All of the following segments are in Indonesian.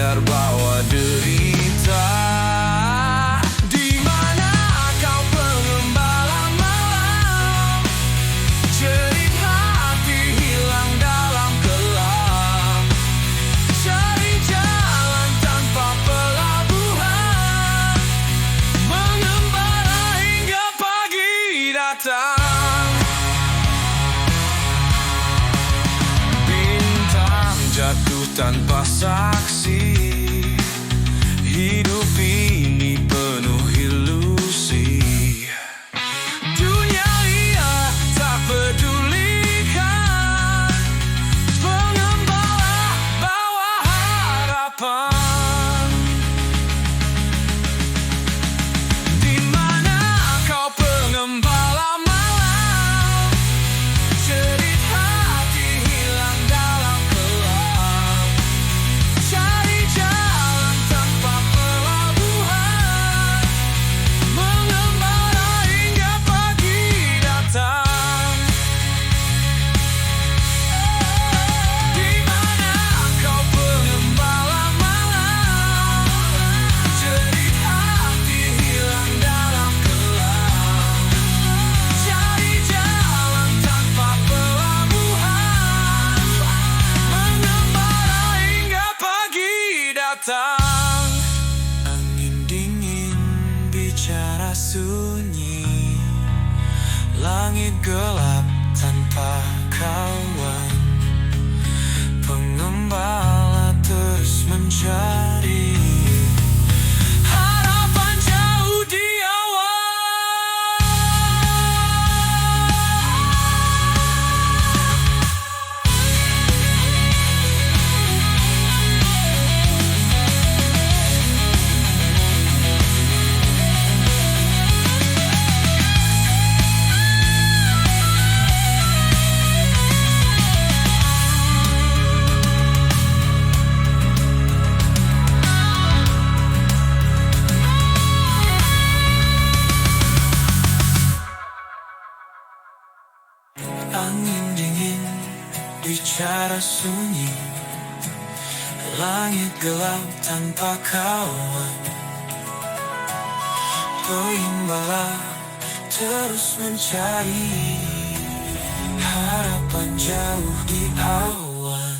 liar bawa derita. Di mana kau pengembala malam, jerit hati hilang dalam gelap. Cari jalan tanpa pelabuhan, mengembara hingga pagi datang. Bintang jatuh tanpa saksi, hidup ini penuh ilusi. Dunia liar tak pedulikan, pengembala bawa harapan. Di mana kau pengembala malam, jerit hati hilang dalam gelap. Cari jalan tanpa pelabuhan, mengembara hingga pagi datang. Di mana kau pengembala malam, jerit hati hilang dalam gelap. Cari jalan tanpa pelabuhan, mengembara hingga pagi datang. Angin dingin bicara sunyi, langit gelap tanpa kawan. Pengembala terus mencari harapan jauh di awan. Angin dingin bicara sunyi, langit gelap tanpa kawan. Pengembala terus mencari harapan jauh di awan.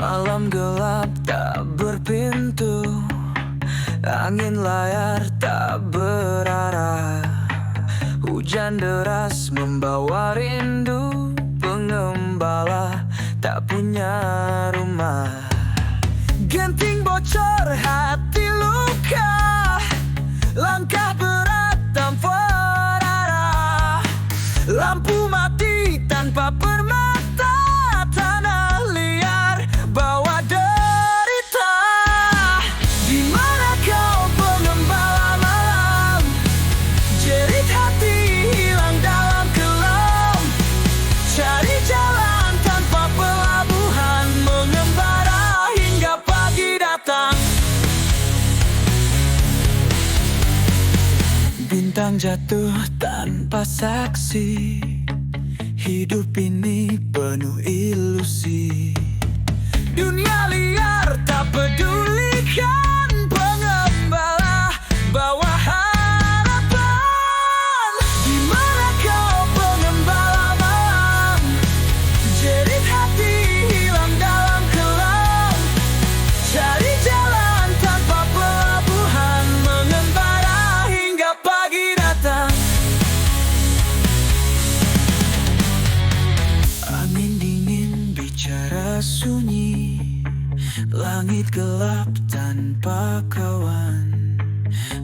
Malam gelap tak berpintu, angin layar tak berarah. Hujan deras membawa rindu, pengembala tak punya rumah. Genting bocor, hati luka, langkah berat tanpa arah. Lampu mati tanpa permata, tanah liar bawa derita. Di mana kau pengembala malam, jerit hati hilang dalam kelam. Cari jalan tanpa pelabuhan, mengembara hingga pagi datang. Bintang jatuh tanpa saksi, hidup ini penuh ilusi. Dunia liar tak pedulikan, pengembala bawa harapan. Di mana kau pengembala malam, jerit hati hilang dalam kelam. Cari jalan tanpa pelabuhan, mengembara hingga pagi datang. Angin dingin bicara sunyi, langit gelap tanpa kawan.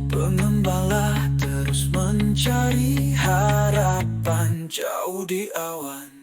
Pengembala terus mencari harapan jauh di awan.